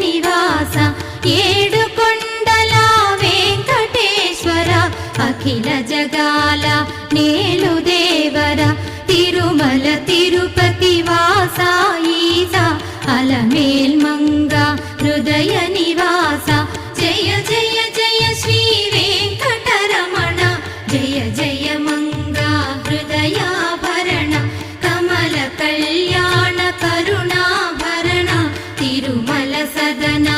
నివాస ఏడుకొండల వెంకటేశ్వర అఖిల జగాల నేలు దేవర తిరుమల తిరుపతి వాస ఈస అలమేల్ మంగ హృదయ నివాస జయ జయ జయ శ్రీ వెంకటరమణ జయ జయ మంగ హృదయాభరణ కమల కళ్యాణ కరుణాభరణ తిరుమల సదనా